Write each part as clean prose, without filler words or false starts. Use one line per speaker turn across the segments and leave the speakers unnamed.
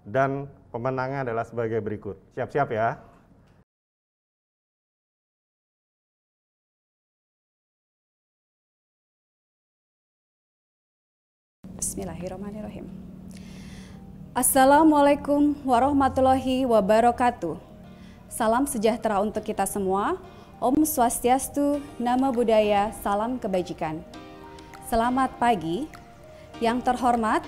dan pemenangnya adalah sebagai berikut. Siap-siap ya.
Bismillahirrahmanirrahim. Assalamualaikum warahmatullahi wabarakatuh. Salam sejahtera untuk kita semua. Om Swastiastu, Namo Buddhaya, salam kebajikan. Selamat pagi. Yang terhormat,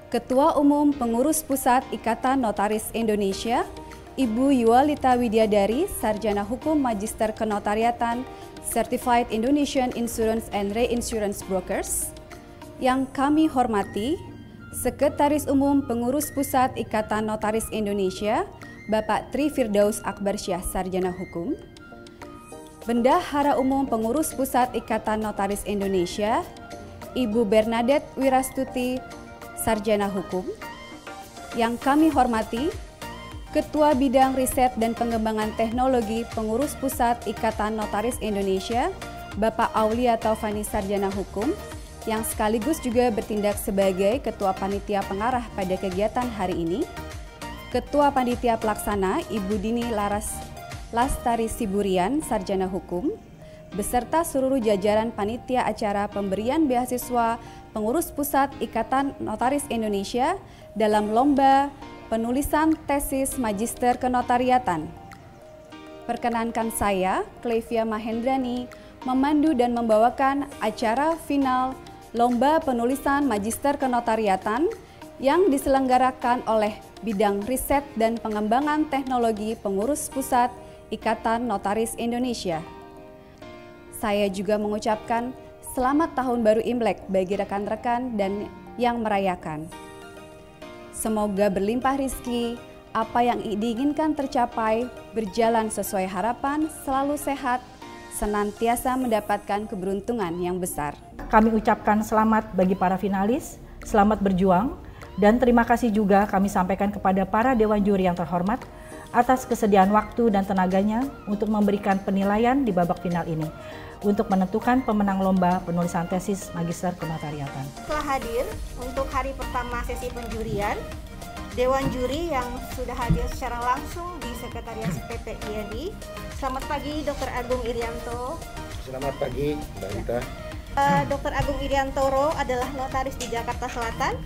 Ketua Umum Pengurus Pusat Ikatan Notaris Indonesia, Ibu Yuwalita Widyadari, Sarjana Hukum Magister Kenotariatan, Certified Indonesian Insurance and Reinsurance Brokers. Yang kami hormati, Sekretaris Umum Pengurus Pusat Ikatan Notaris Indonesia, Bapak Tri Firdaus Akbarsyah, Sarjana Hukum. Bendahara Umum Pengurus Pusat Ikatan Notaris Indonesia, Ibu Bernadette Wirastuti, Sarjana Hukum. Yang kami hormati, Ketua Bidang Riset dan Pengembangan Teknologi Pengurus Pusat Ikatan Notaris Indonesia, Bapak Aulia Taufani, Sarjana Hukum, yang sekaligus juga bertindak sebagai Ketua Panitia Pengarah pada kegiatan hari ini. Ketua Panitia Pelaksana, Ibu Dini Lastari Siburian, Sarjana Hukum, beserta seluruh jajaran panitia acara pemberian beasiswa Pengurus Pusat Ikatan Notaris Indonesia dalam lomba penulisan tesis Magister Kenotariatan. Perkenankan saya, Clevia Mahendrani, memandu dan membawakan acara final Lomba Penulisan Magister Kenotariatan yang diselenggarakan oleh Bidang Riset dan Pengembangan Teknologi Pengurus Pusat Ikatan Notaris Indonesia. Saya juga mengucapkan Selamat Tahun Baru Imlek bagi rekan-rekan dan yang merayakan. Semoga berlimpah rizki, apa yang diinginkan tercapai, berjalan sesuai harapan, selalu sehat, senantiasa mendapatkan keberuntungan yang besar.
Kami ucapkan selamat bagi para finalis, selamat berjuang, dan terima kasih juga kami sampaikan kepada para Dewan Juri yang terhormat atas kesediaan waktu dan tenaganya untuk memberikan penilaian di babak final ini untuk menentukan pemenang lomba penulisan tesis Magister Kenotariatan.
Telah hadir untuk hari pertama sesi penjurian, Dewan Juri yang sudah hadir secara langsung di Sekretariat PPINI. Selamat pagi Dr. Agung Irianto.
Selamat pagi Mbak Rita.
Dr. Agung Iriantoro adalah notaris di Jakarta Selatan.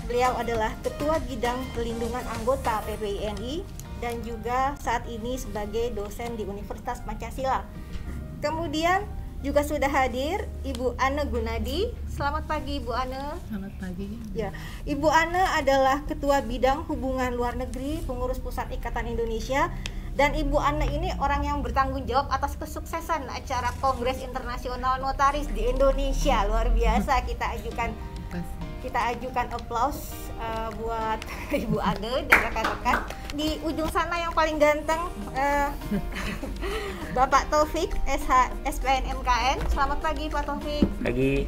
Beliau adalah Ketua Bidang Perlindungan Anggota PPINI dan juga saat ini sebagai dosen di Universitas Pancasila. Kemudian juga sudah hadir Ibu Ane Gunadi. Selamat pagi Ibu Ane.
Selamat pagi.
Ya, Ibu Ane adalah Ketua Bidang Hubungan Luar Negeri Pengurus Pusat Ikatan Indonesia. Dan Ibu Ane ini orang yang bertanggung jawab atas kesuksesan acara Kongres Internasional Notaris di Indonesia. Luar biasa, kita ajukan aplaus buat Ibu Ane dan rekan-rekan. Di ujung sana yang paling ganteng Bapak Taufik, SH, SPN MKN. Selamat pagi Pak Taufik.
Pagi.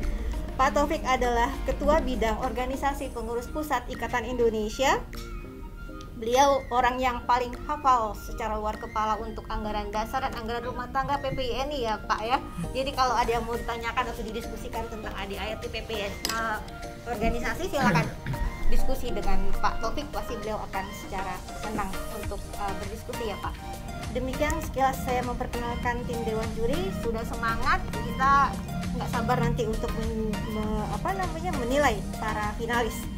Pak Taufik adalah Ketua Bidang Organisasi Pengurus Pusat Ikatan Indonesia. Beliau orang yang paling hafal secara luar kepala untuk anggaran dasar dan anggaran rumah tangga PPINI ya Pak ya. Jadi kalau ada yang mau ditanyakan atau didiskusikan tentang ADART PPINI organisasi, silakan diskusi dengan Pak Taufik, pasti beliau akan secara senang untuk berdiskusi ya Pak. Demikian sekilas saya memperkenalkan tim Dewan Juri. Sudah semangat, kita nggak sabar nanti untuk menilai para finalis.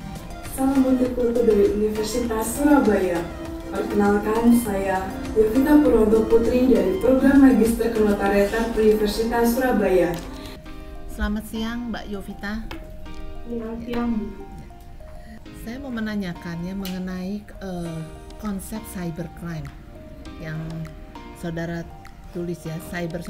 Salam untuk kultur dari Universitas Surabaya. Perkenalkan, saya Yovita Purwanto Putri dari Program Magister Kenotariatan Universitas Surabaya.
Selamat siang Mbak Yovita.
Selamat siang Bu.
Saya mau menanyakannya mengenai konsep cybercrime yang saudara tulis ya, cyber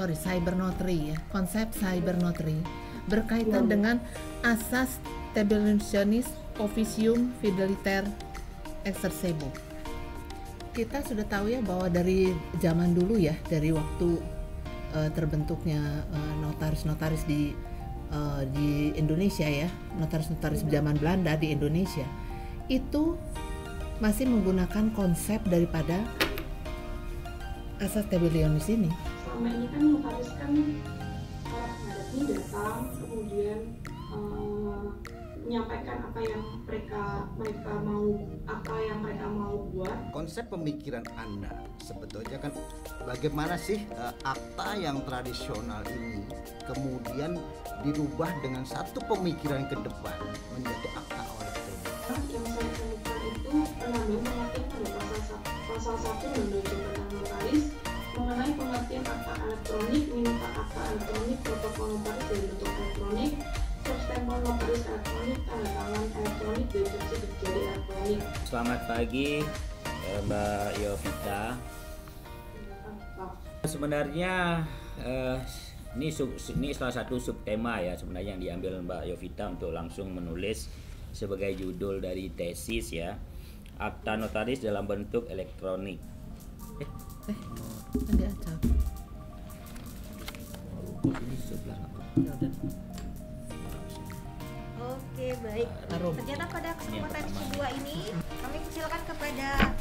notary ya. Konsep cyber notary berkaitan dengan asas tabulationis officium fideliter exercebo. Kita sudah tahu ya bahwa dari zaman dulu ya, dari waktu terbentuknya notaris-notaris di Indonesia ya, notaris-notaris zaman Belanda di Indonesia, itu masih menggunakan konsep daripada asas tabulationis ini.
Selama ini kan notaris kan menghadapi datang, kemudian menyampaikan apa yang mereka mau buat.
Konsep pemikiran Anda sebetulnya kan bagaimana sih akta yang tradisional ini kemudian dirubah dengan satu pemikiran ke depan menjadi akta elektronik.
Yang saya temukan itu penambahan pengertian pada pasal 1 Undang-Undang tentang Notaris mengenai pengertian akta elektronik, minta akta elektronik, protokol notaris dalam bentuk elektronik, substempel notaris elektronik, tanda tangan elektronik, dan saksi berjari elektronik.
Selamat pagi Mbak Yovita. Sebenarnya ini salah satu subtema ya sebenarnya yang diambil Mbak Yovita untuk langsung menulis sebagai judul dari tesis ya, akta notaris dalam bentuk elektronik.
Ada acak.
Ini sebelah
Oke, baik. Ternyata pada kesempatan kedua ini kami silakan kepada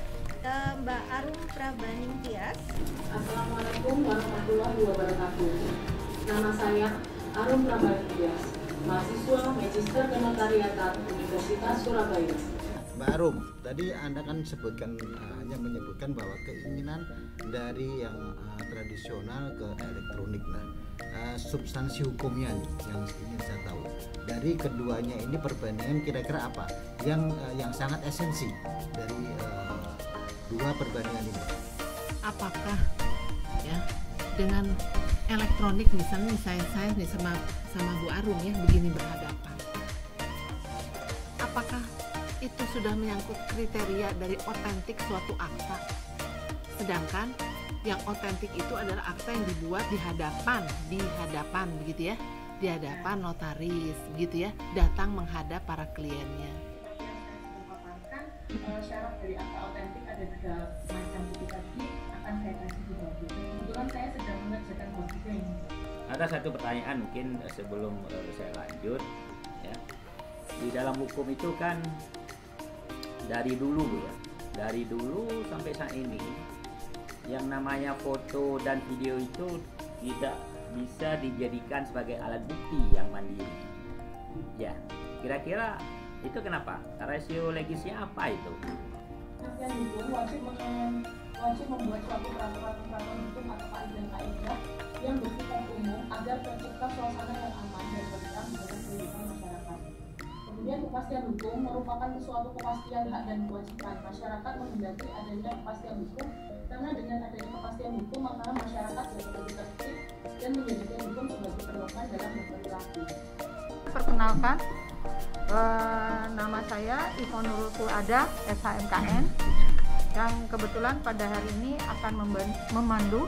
Mbak Arum Prabaning Tias.
Assalamualaikum warahmatullahi wabarakatuh. Nama saya Arum Prabaning Tias, mahasiswa Magister Kenotariatan Universitas Surabaya.
Mbak Arum, tadi Anda kan hanya menyebutkan bahwa keinginan dari yang tradisional ke elektronik. Nah, substansi hukumnya nih yang ingin saya tahu. Dari keduanya ini perbandingan kira-kira apa yang sangat esensi dari dua perbandingan ini?
Apakah ya dengan elektronik misalnya saya nih sama Bu Arum ya begini berhadapan. Apakah itu sudah menyangkut kriteria dari otentik suatu akta? Sedangkan yang otentik itu adalah akta yang dibuat di hadapan begitu ya, di hadapan notaris begitu ya, datang menghadap para kliennya.
Syarat dari akta otentik ada 3 macam itu tadi akan saya kasih di bawah. Kebetulan saya sedang mengerjakan bukti ini.
Ada satu pertanyaan mungkin sebelum saya lanjut ya. Di dalam hukum itu kan dari dulu sampai saat ini yang namanya foto dan video itu tidak bisa dijadikan sebagai alat bukti yang mandiri. Ya, kira-kira itu kenapa? Rasio legisnya apa itu?
Yang hukum wajib membuat suatu peraturan hukum atau kaidah yang bersifat umum agar tercipta suasana yang aman dan tentram dalam kehidupan masyarakat. Kemudian kepastian hukum merupakan suatu kepastian hak dan kewajiban masyarakat menghendaki adanya kepastian hukum, karena dengan adanya kepastian hukum maka masyarakat dapat lebih tertib dan menjadikan hukum sebagai pedoman dalam berperilaku.
Perkenalkan, nama saya Ivon Nurul Fuada, SHMKN, yang kebetulan pada hari ini akan memandu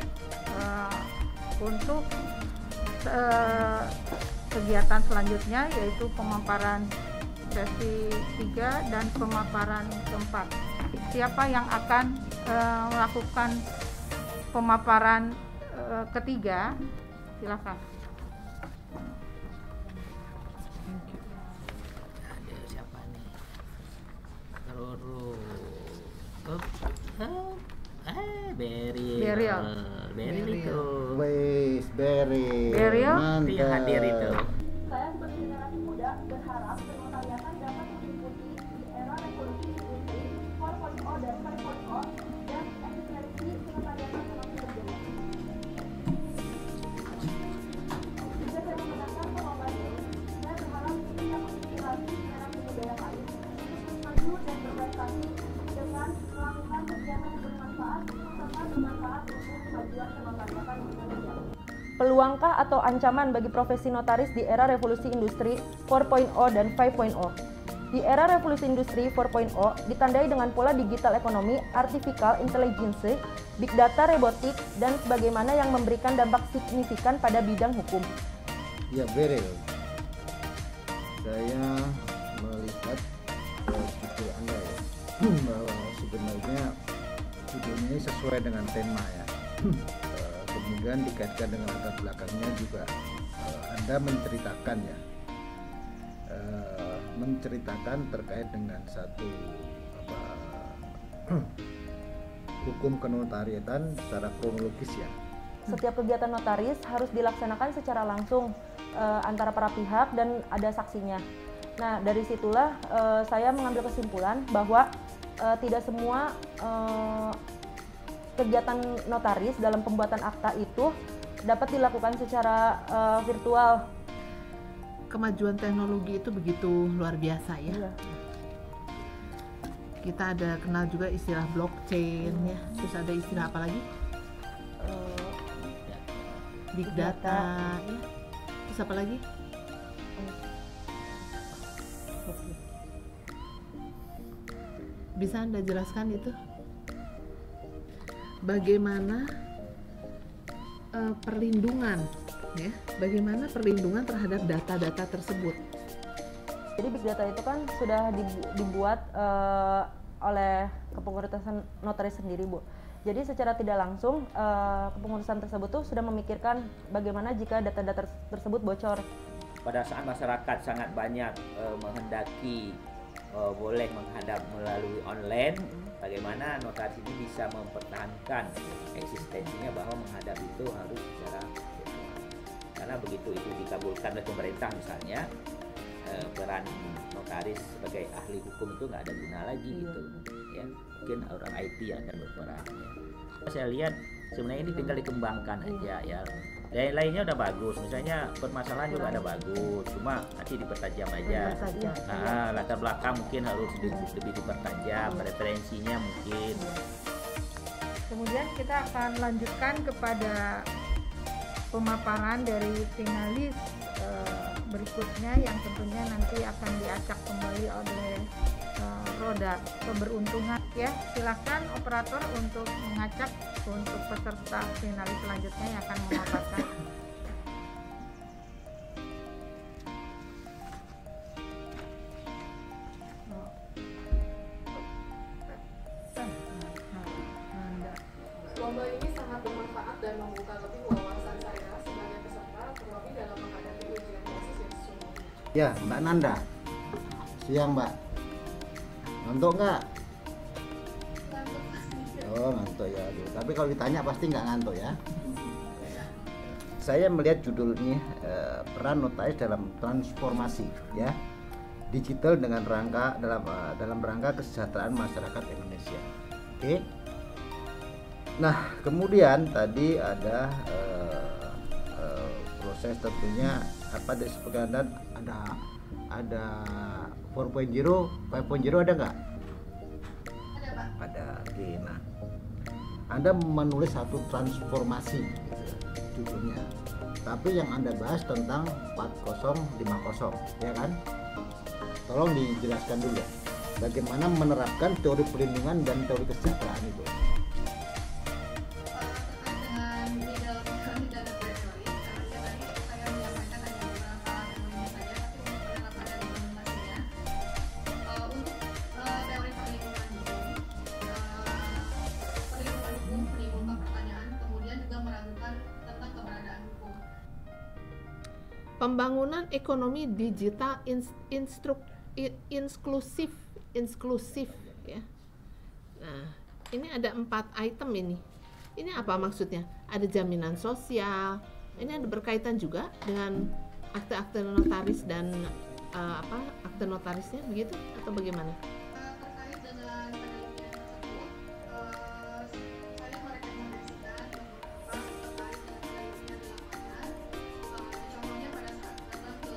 untuk kegiatan selanjutnya, yaitu pemaparan sesi 3 dan pemaparan keempat. Siapa yang akan melakukan pemaparan ketiga? Silakan.
Ada siapa nih? Roro. Beril itu.
Wes, Beril.
Itu yang hadir itu.
Saya sebagai generasi muda berharap kenotariatan dapat mengikuti di era revolusi industri 4.0 dan 5.0 dan efisiensi kenotariatan semakin berjalan. Jika saya memenangkan perlombaan ini, saya berharap bisa menginspirasi generasi muda yang lain untuk maju dan berprestasi dengan melakukan kegiatan yang bermanfaat serta bermanfaat untuk kemajuan kenotariatan Indonesia.
Peluangkah atau ancaman bagi profesi notaris di era revolusi industri 4.0 dan 5.0? Di era revolusi industri 4.0 ditandai dengan pola digital ekonomi, artificial intelligence, big data, robotik, dan sebagaimana yang memberikan dampak signifikan pada bidang hukum.
Ya, Beril. Saya melihat judul Anda ya, bahwa sebenarnya judulnya ini sesuai dengan tema ya. Kemudian dikaitkan dengan latar belakangnya juga Anda menceritakan ya, menceritakan terkait dengan satu hukum kenotariatan secara kronologis ya.
Setiap kegiatan notaris harus dilaksanakan secara langsung antara para pihak dan ada saksinya. Nah, dari situlah saya mengambil kesimpulan bahwa tidak semua kegiatan notaris dalam pembuatan akta itu dapat dilakukan secara virtual.
Kemajuan teknologi itu begitu luar biasa ya.
Iya.
Kita ada kenal juga istilah blockchain ya. Terus ada istilah apa lagi? Big data ya. Terus apa lagi? Bisa Anda jelaskan itu? Bagaimana perlindungan ya? Bagaimana perlindungan terhadap data-data tersebut?
Jadi big data itu kan sudah dibuat oleh kepengurusan notaris sendiri, Bu. Jadi secara tidak langsung kepengurusan tersebut tuh sudah memikirkan bagaimana jika data-data tersebut bocor.
Pada saat masyarakat sangat banyak menghendaki boleh menghadap melalui online, bagaimana notaris ini bisa mempertahankan eksistensinya bahwa menghadap itu harus secara virtual. Karena begitu itu dikabulkan oleh pemerintah misalnya, peran notaris sebagai ahli hukum itu nggak ada guna lagi gitu ya. Mungkin orang IT yang akan berperan ya. Saya lihat sebenarnya ini tinggal dikembangkan aja ya. Lainnya udah bagus, misalnya permasalahan juga ada bagus, cuma nanti dipertajam aja. Nah, latar belakang mungkin harus lebih dipertajam, referensinya mungkin.
Kemudian kita akan lanjutkan kepada pemaparan dari finalis berikutnya yang tentunya nanti akan diacak kembali oleh roda keberuntungan ya. Silakan operator untuk mengacak untuk peserta finalis selanjutnya yang akan memaparkan.
Lomba ini sangat bermanfaat dan membuka lebih wawasan saya sebagai peserta, terlebih dalam menghadapi ujian tesis yang sesungguhnya.
Ya, Mbak Nanda. Siang, Mbak. Ngantuk nggak? Oh, ngantuk ya. Aduh. Tapi kalau ditanya pasti nggak ngantuk ya. Saya melihat judulnya peran notaris dalam transformasi ya digital dengan rangka dalam rangka kesejahteraan masyarakat Indonesia. Oke. Nah, kemudian tadi ada proses tentunya apa disebutkan ada 4.0, 5.0 ada nggak?
Ada, Pak.
Ada. Oke, nah Anda menulis satu transformasi gitu, judulnya. Tapi yang Anda bahas tentang 4050, ya kan? Tolong dijelaskan dulu bagaimana menerapkan teori perlindungan dan teori kesejahteraan itu.
Pembangunan ekonomi digital inklusif ya. Nah, ini ada 4 item ini. Ini apa maksudnya? Ada jaminan sosial. Ini ada berkaitan juga dengan akte-akte notaris dan akte notarisnya begitu atau bagaimana?
Terkait dengan penelitian tersebut, saya merekomendasikan beberapa terkait dengan penelitian di lapangan. Contohnya pada saat datang ke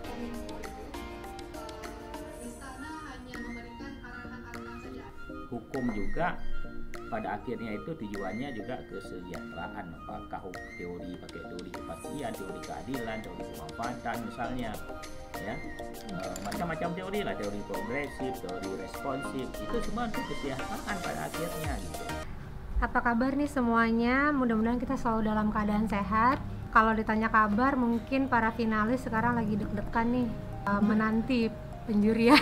Kominfo itu, di sana hanya memberikan arahan-arahan saja.
Hukum juga pada akhirnya itu tujuannya juga kesejahteraan, apakah teori pakai teori kepastian, teori keadilan, teori kemanfaatan misalnya ya, macam-macam teori lah, teori progresif, teori responsif, itu semua untuk kesejahteraan pada akhirnya gitu.
Apa kabar nih semuanya? Mudah-mudahan kita selalu dalam keadaan sehat. Kalau ditanya kabar, mungkin para finalis sekarang lagi deg-degan nih menanti penjurian.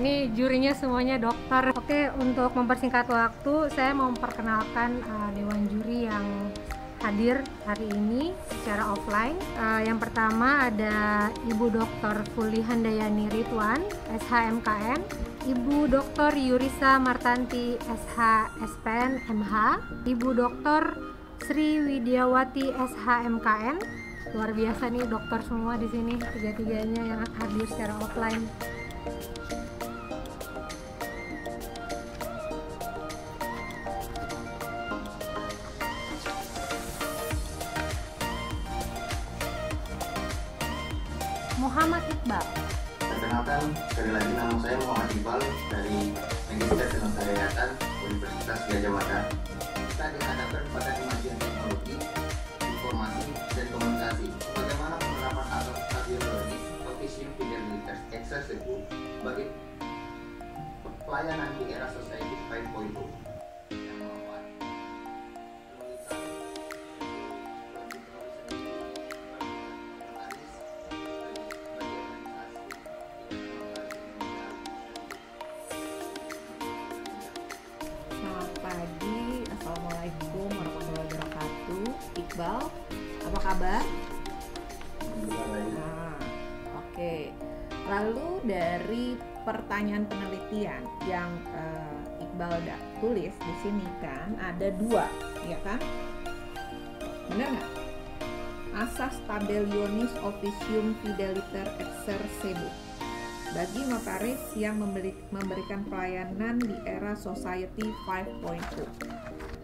Ini jurinya semuanya dokter. Oke, untuk mempersingkat waktu, saya mau memperkenalkan dewan juri yang hadir hari ini secara offline. Yang pertama ada Ibu Dr. Fuli Handayani Ridwan, SHMKN, Ibu Dr. Yurisa Martanti, SH SPN MH, Ibu Dr. Sri Widiawati, SHMKN, luar biasa nih dokter semua di sini, tiga-tiganya yang hadir secara offline. Muhammad Iqbal.
Perkenalkan, sekali lagi nama saya Muhammad Iqbal dari Magister Kenotariatan Universitas Gadjah Mada. Kita dihadapkan pada kemajuan teknologi, informasi, dan komunikasi. Bagaimana penerapan alat radiologis, Optician Fidelity Accessible bagi pelayanan di era Society 5.0 yang memanfaatkan
Selamat pagi, Assalamualaikum warahmatullahi wabarakatuh. Iqbal, apa kabar? Nah, oke. Lalu dari pertanyaan penelitian yang Iqbal tulis di sini kan ada 2, ya kan? Benar nggak? Asas Tabellionis Officium Fideliter Exercebus bagi notaris yang memberikan pelayanan di era Society 5.0.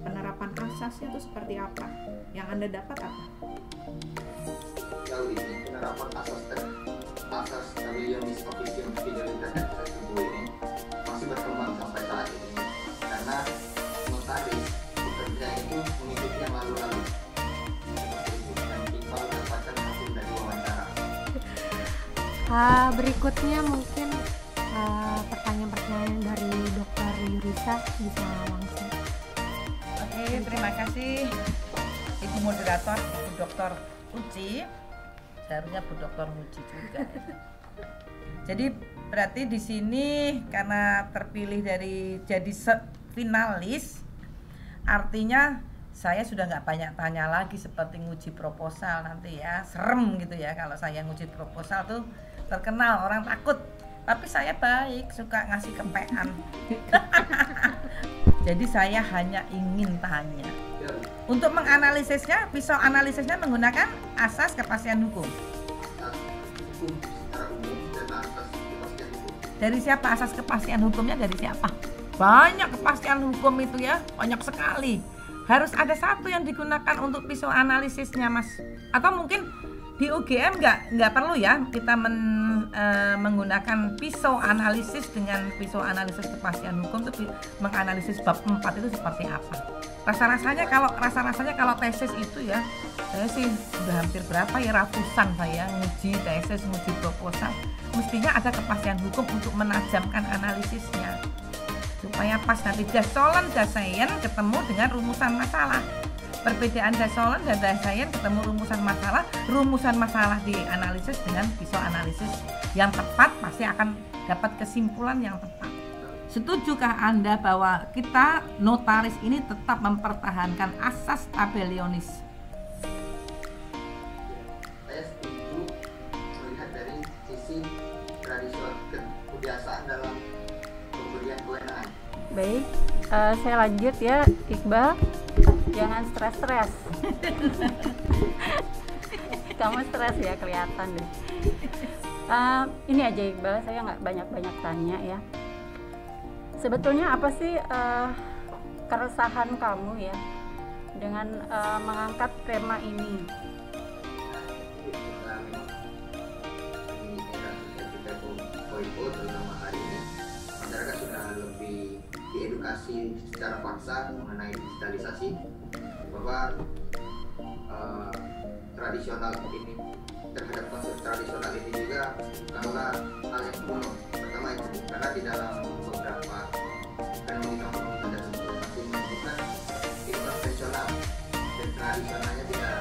Penerapan asasnya itu seperti apa? Yang Anda dapat apa?
Sejauh ini penerapan asas Tabellionis Officium Fideliter Accessible ini masih berkembang sampai saat ini karena notaris bekerja itu mengikuti yang lalu-lalu. Seperti itu yang Iqbal dapatkan hasil dari wawancara.
Berikutnya mungkin pertanyaan-pertanyaan dari Dr. Yurisa bisa langsung.
Oke, terima kasih Ibu Moderator, Ibu Dr. Uci. Seharusnya Bu Dr. Muji juga. Jadi berarti di sini karena terpilih jadi finalis, artinya saya sudah nggak banyak tanya lagi seperti nguji proposal nanti ya, serem gitu ya kalau saya nguji proposal tuh terkenal orang takut. Tapi saya baik, suka ngasih kepean. Jadi saya hanya ingin tanya. Untuk menganalisisnya, pisau analisisnya menggunakan asas kepastian hukum. Dari siapa asas kepastian hukumnya? Dari siapa? Banyak kepastian hukum itu ya, banyak sekali. Harus ada satu yang digunakan untuk pisau analisisnya, Mas. Atau mungkin di UGM nggak perlu ya kita menggunakan pisau analisis dengan pisau analisis kepastian hukum itu menganalisis bab 4 itu seperti apa. Rasa-rasanya kalau tesis itu ya, saya sih udah hampir berapa ya ratusan saya nguji tesis, nguji proposal. Mestinya ada kepastian hukum untuk menajamkan analisisnya supaya pas nanti dasolen dasayen ketemu dengan rumusan masalah. Perbedaan dasolen dan dasayen ketemu rumusan masalah dianalisis dengan pisau analisis yang tepat pasti akan dapat kesimpulan yang tepat. Setujukah Anda bahwa kita notaris ini tetap mempertahankan asas Tabellionis?
Saya setuju melihat dari sisi tradisional kebiasaan dalam pemberian kewenangan.
Baik, saya lanjut ya Iqbal. Jangan stres-stres. Kamu stres ya kelihatan deh. Ini aja Iqbal, saya nggak banyak-banyak tanya ya. Sebetulnya apa sih keresahan kamu ya dengan mengangkat tema ini?
Terutama hari ini masyarakat sudah lebih diedukasi secara paksa mengenai digitalisasi, bahwa tradisional ini terhadap konsep tradisional ini juga bukanlah hal yang kuno. Pertama itu karena di dalam beberapa fenomena ada masih menunjukkan itu konvensional dan tradisionalnya tidak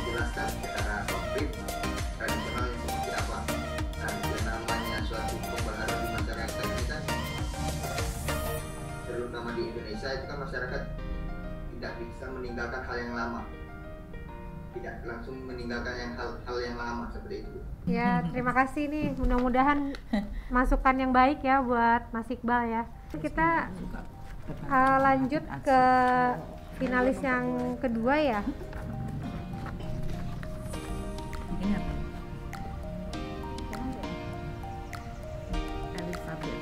dijelaskan secara konkret tradisional yang seperti apa. Dan yang namanya suatu pembaharuan di masyarakat ini kan, terutama di Indonesia itu kan masyarakat tidak bisa meninggalkan hal yang lama, tidak langsung meninggalkan hal yang lama seperti itu.
Ya, terima kasih nih. Mudah-mudahan masukan yang baik ya buat Mas Iqbal ya. Kita lanjut ke finalis yang kedua ya.
Ini apa? Elizabeth.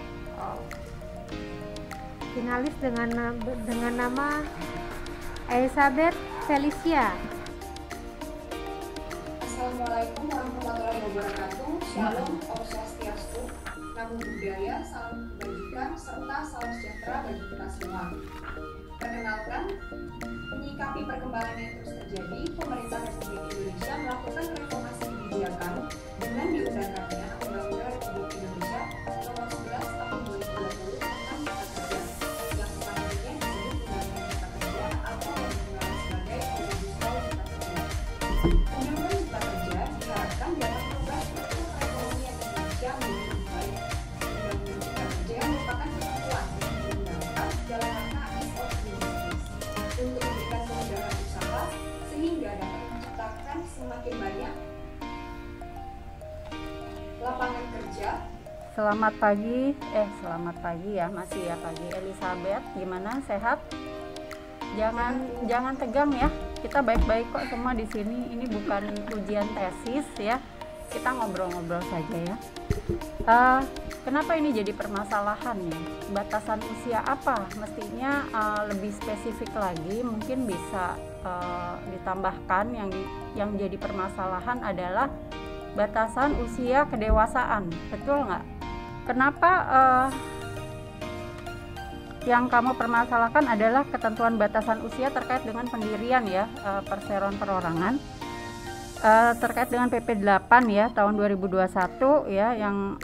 Finalis dengan nama Elizabeth Felicia.
Assalamualaikum warahmatullahi wabarakatuh. Shalom, Om Swastiastu, Namo Buddhaya, salam kebajikan, serta salam sejahtera bagi kita semua. Perkenalkan, menyikapi perkembangan yang terus terjadi, Pemerintah Republik Indonesia melakukan reformasi kebijakan dengan diundangkannya Undang-Undang Republik Indonesia Nomor 11 Tahun 2020 tentang Cipta Kerja, yang selanjutnya disebut Undang-Undang Cipta Kerja atau yang dikenal sebagai Omnibus Law Cipta Kerja. Undang-Undang Cipta Kerja diharapkan dapat merubah struktur perekonomian Indonesia menjadi lebih baik. Undang-Undang Cipta Kerja merupakan ketentuan yang diundangkan dalam rangka ease of doing business untuk memberikan kemudahan usaha sehingga dapat menciptakan semakin banyak lapangan kerja.
Selamat pagi ya, masih ya pagi. Elizabeth, gimana, sehat? Jangan tegang ya. Kita baik-baik kok semua di sini. Ini bukan ujian tesis ya. Kita ngobrol-ngobrol saja ya. Kenapa ini jadi permasalahan ya? Batasan usia apa? Mestinya lebih spesifik lagi. Mungkin bisa ditambahkan yang jadi permasalahan adalah batasan usia kedewasaan. Betul nggak? Kenapa yang kamu permasalahkan adalah ketentuan batasan usia terkait dengan pendirian ya, perseroan perorangan, terkait dengan PP 8 ya tahun 2021 ya, yang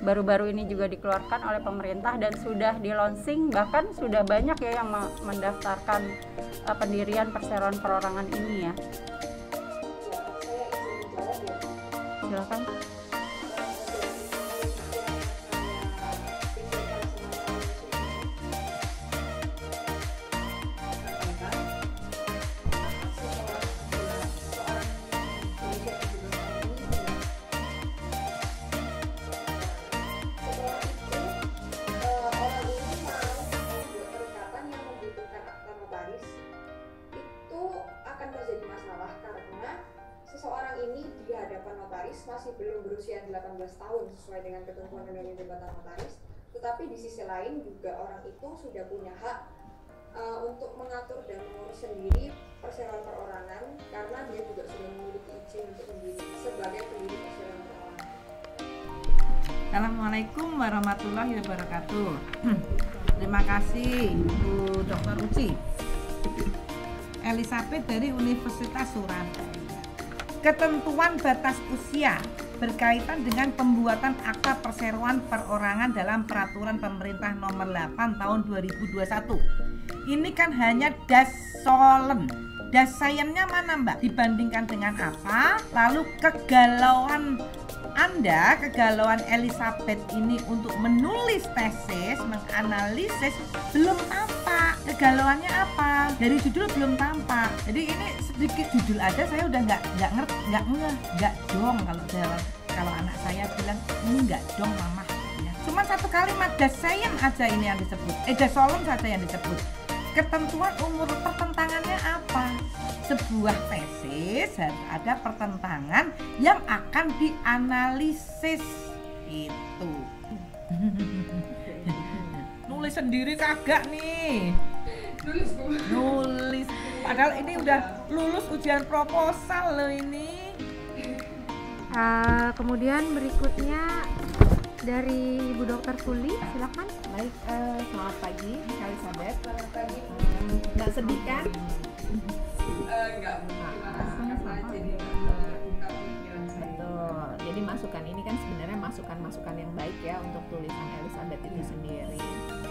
baru-baru ini juga dikeluarkan oleh pemerintah dan sudah di launching, bahkan sudah banyak ya yang mendaftarkan pendirian perseroan perorangan ini ya. Silakan.
Masih belum berusia 18 tahun sesuai dengan ketentuan Undang-Undang Jabatan Notaris, tetapi di sisi lain juga orang itu sudah punya hak untuk mengatur dan mengurus sendiri perseroan perorangan karena dia juga sudah memiliki izin untuk mendiri sebagai pendiri perseroan perorangan.
Assalamualaikum warahmatullahi wabarakatuh. Terima kasih Bu Dr. Uci. Elizabeth dari Universitas Surabaya. Ketentuan batas usia berkaitan dengan pembuatan akta perseroan perorangan dalam peraturan pemerintah nomor 8 tahun 2021. Ini kan hanya das solen. Das sayangnya mana Mbak? Dibandingkan dengan apa? Lalu kegalauan Anda, kegalauan Elizabeth ini untuk menulis tesis, menganalisis belum tampak. Kegalauannya apa? Dari judul belum tampak. Jadi ini sedikit judul aja saya udah nggak dong kalau anak saya bilang ini nggak dong mama. Ya. Cuma satu kalimat dasayan aja ini yang disebut. Dasolon saja yang disebut. Ketentuan umur pertentangannya apa? Sebuah tesis harus ada pertentangan yang akan dianalisis itu. Nulis sendiri kagak nih? Nulis. Padahal ini udah lulus ujian proposal loh ini.
Kemudian berikutnya dari Ibu Dr. Suli, silakan.
Baik, selamat pagi Elizabeth. Selamat pagi. Nggak sedih kan?
Enggak, sama jadi
betul. Jadi masukan ini kan sebenarnya masukan-masukan yang baik ya untuk tulisan Elizabeth itu sendiri.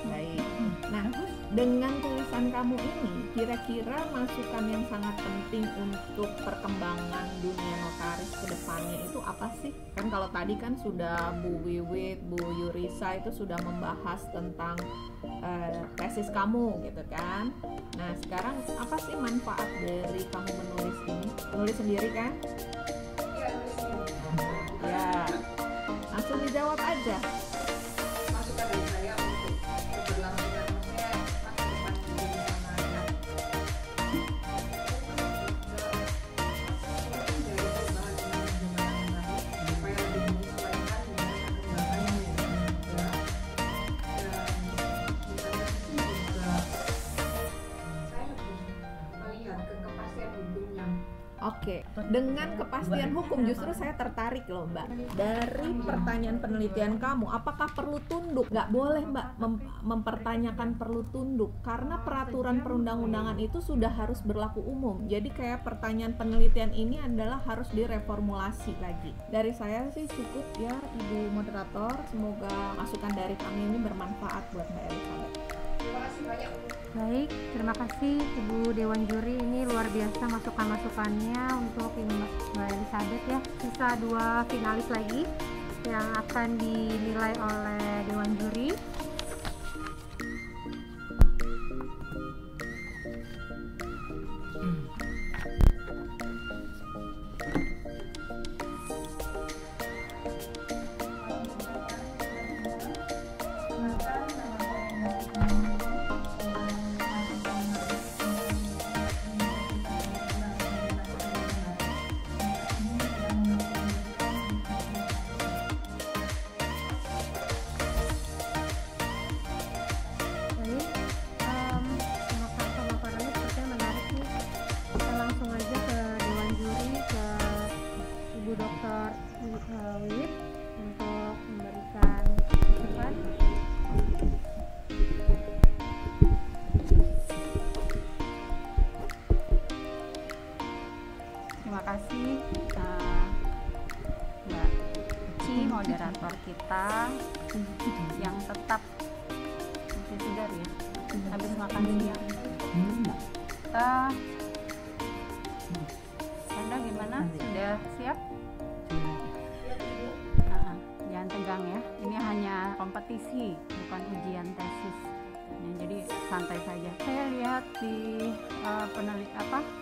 Baik. Nah, dengan tulisan kamu ini, kira-kira masukan yang sangat penting untuk perkembangan dunia notaris ke depannya itu apa sih? Kan kalau tadi kan sudah Bu Wiwit, Bu Yurisa itu sudah membahas tentang tesis kamu gitu kan. Nah, sekarang apa sih manfaat dari kamu menulis ini? Nulis sendiri kan?
Iya, nulis sendiri.
Ya, langsung dijawab aja.
Masukan dari saya untuk
Oke, dengan kepastian hukum justru saya tertarik loh Mbak. Dari pertanyaan penelitian kamu, apakah perlu tunduk? Nggak boleh Mbak mempertanyakan perlu tunduk, karena peraturan perundang-undangan itu sudah harus berlaku umum. Jadi kayak pertanyaan penelitian ini adalah harus direformulasi lagi. Dari saya sih cukup ya Ibu Moderator, semoga masukan dari kami ini bermanfaat buat Mbak Elizabeth.
Terima kasih banyak.
Baik, terima kasih Ibu Dewan Juri, ini luar biasa masukan-masukannya untuk Mbak Elizabeth ya. Sisa 2 finalis lagi yang akan dinilai oleh Dewan Juri. Wiwit untuk memberikan masukan.
Terima kasih Mbak Uci, moderator kita yang tetap masih segar ya habis makan siang. Anda gimana? Sudah siap? Jangan tegang ya, ini hanya kompetisi bukan ujian tesis ya, jadi santai saja. Saya lihat di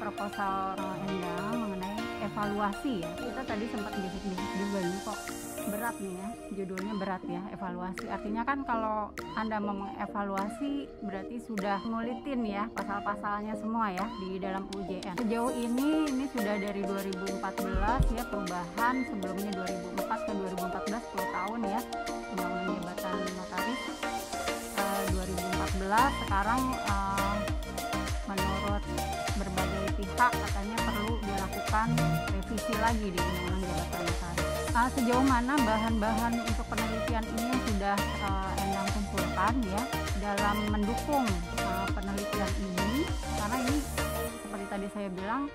proposal Endang mengenai evaluasi ya, kita tadi sempat bisik-bisik juga ini kok berat nih ya, judulnya berat ya, evaluasi. Artinya kan kalau Anda mau mengevaluasi berarti sudah ngulitin ya pasal-pasalnya semua ya di dalam UJN. Sejauh ini sudah dari 2014 ya, perubahan sebelumnya 2004 ke 2014 10 tahun ya, Undang-Undang Jabatan Notaris 2014. Sekarang menurut berbagai pihak katanya perlu dilakukan revisi lagi di Undang-Undang Jabatan Notaris. Sejauh mana bahan-bahan untuk penelitian ini sudah Endang kumpulkan ya dalam mendukung penelitian ini, karena ini seperti tadi saya bilang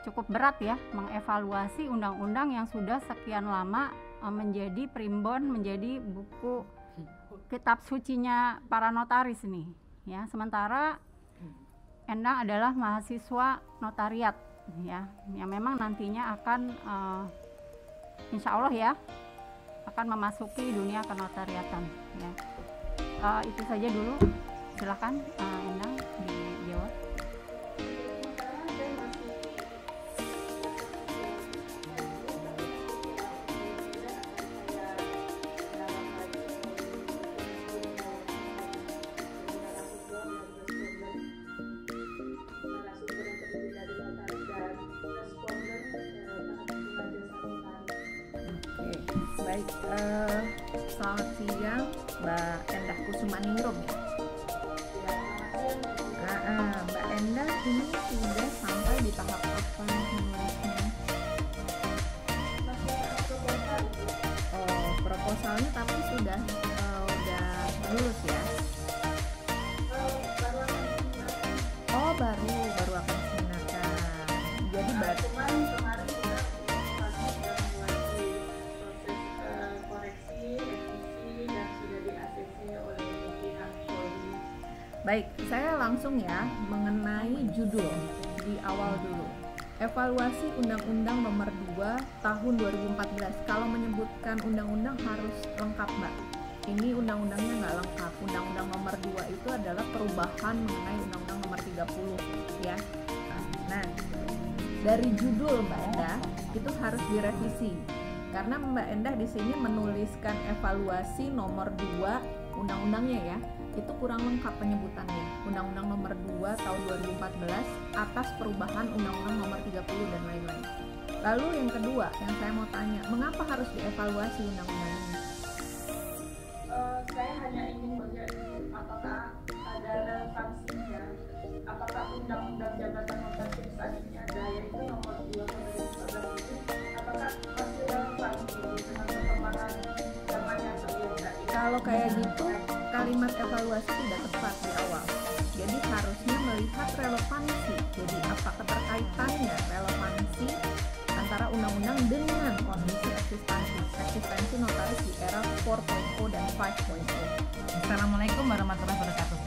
cukup berat ya mengevaluasi undang-undang yang sudah sekian lama menjadi primbon, menjadi buku kitab sucinya para notaris nih ya. Sementara Endang adalah mahasiswa notariat ya, yang memang nantinya akan insya Allah ya akan memasuki dunia kenotariatan ya. Itu saja dulu, silakan Endang dijawab.
Baik, selamat siang Mbak Endah Kusumaningrum ya. Mbak Endah ini sudah sampai di tahap apa menulisnya? Oh, proposalnya tapi sudah lulus ya? Oh, baru akan diseminarkan. Jadi baru.
Kemarin kita
Baik, saya langsung ya mengenai judul di awal dulu. Evaluasi Undang-Undang Nomor 2 Tahun 2014. Kalau menyebutkan undang-undang harus lengkap, Mbak. Ini undang-undangnya nggak lengkap. Undang-Undang Nomor 2 itu adalah perubahan mengenai Undang-Undang Nomor 30 ya. Nah, dari judul Mbak Endah itu harus direvisi. Karena Mbak Endah di sini menuliskan evaluasi Nomor 2 undang-undangnya ya. Itu kurang lengkap penyebutannya. Undang-Undang Nomor 2 Tahun 2014 atas perubahan Undang-Undang Nomor 30 dan lain-lain. Lalu yang kedua yang saya mau tanya, mengapa harus dievaluasi undang-undang ini?
Saya hanya ingin melihat apakah ada relevansinya, apakah Undang-Undang Jabatan Notaris saat ini ada, yaitu Nomor 2
kayak gitu kalimat evaluasi tidak tepat di awal. Jadi harusnya melihat relevansi. Jadi apa keterkaitannya relevansi antara undang-undang dengan kondisi eksistensi notaris di era 4.0 dan 5.0.
Assalamualaikum warahmatullahi wabarakatuh.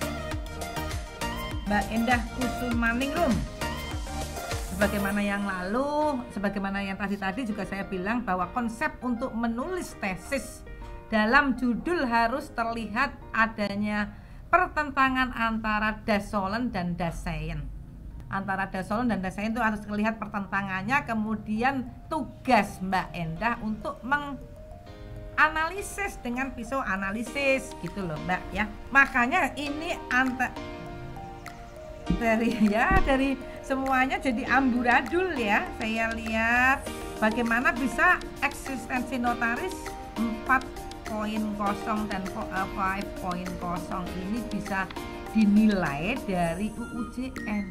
Mbak Endah Kusumaningrum. Sebagaimana yang lalu, sebagaimana yang tadi juga saya bilang bahwa konsep untuk menulis tesis dalam judul harus terlihat adanya pertentangan antara Dasolen dan Dasein. Antara Dasolen dan Dasein itu harus terlihat pertentangannya, kemudian tugas Mbak Endah untuk menganalisis dengan pisau analisis gitu loh Mbak ya. Makanya ini dari semuanya jadi amburadul ya. Saya lihat bagaimana bisa eksistensi notaris 4.0 dan 5.0 ini bisa dinilai dari UUJN.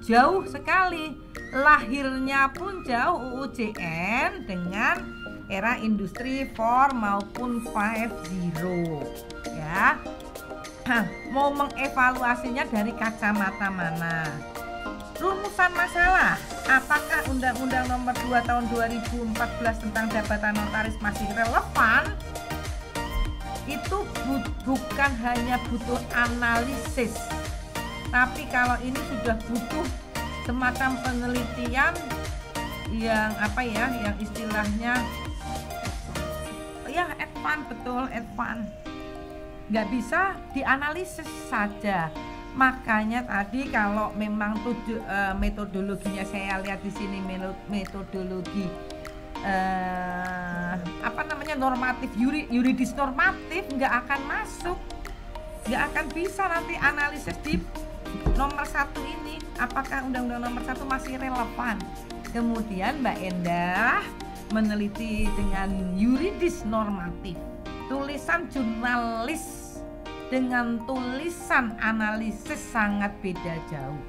Jauh sekali, lahirnya pun jauh UUJN dengan era industri 4 maupun 5.0 ya. Mau mengevaluasinya dari kacamata mana? Rumusan masalah, apakah Undang-Undang Nomor 2 Tahun 2014 tentang Jabatan Notaris masih relevan? Itu bukan hanya butuh analisis, tapi kalau ini sudah butuh semacam penelitian yang yang istilahnya ya advance, betul advance. Nggak bisa dianalisis saja. Makanya tadi kalau memang metodologinya saya lihat di sini metodologi normatif, yuridis normatif nggak akan masuk, nggak akan bisa nanti analisis di nomor 1 ini apakah Undang-Undang Nomor 1 masih relevan. Kemudian Mbak Endah meneliti dengan yuridis normatif. Tulisan jurnalis dengan tulisan analisis sangat beda jauh.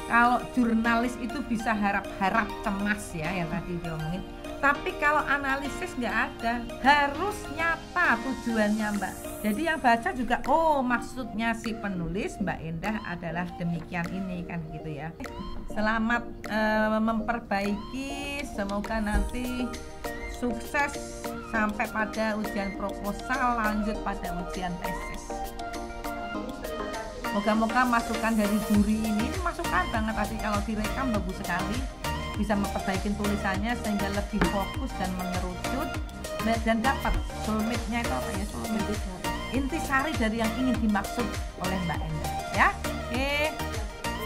Kalau jurnalis itu bisa harap-harap cemas ya yang tadi diomongin. Tapi kalau analisis nggak ada, harus nyata tujuannya Mbak. Jadi yang baca juga, oh maksudnya si penulis Mbak Endah adalah demikian ini kan gitu ya. Selamat memperbaiki, semoga nanti sukses sampai pada ujian proposal, lanjut pada ujian tesis. Moga-moga masukan dari juri ini masukan banget tadi, kalau direkam bagus sekali, bisa memperbaiki tulisannya sehingga lebih fokus dan mengerucut dan dapat soulmate-nya itu apa ya, soulmate intisari dari yang ingin dimaksud oleh Mbak Endah ya. Oke.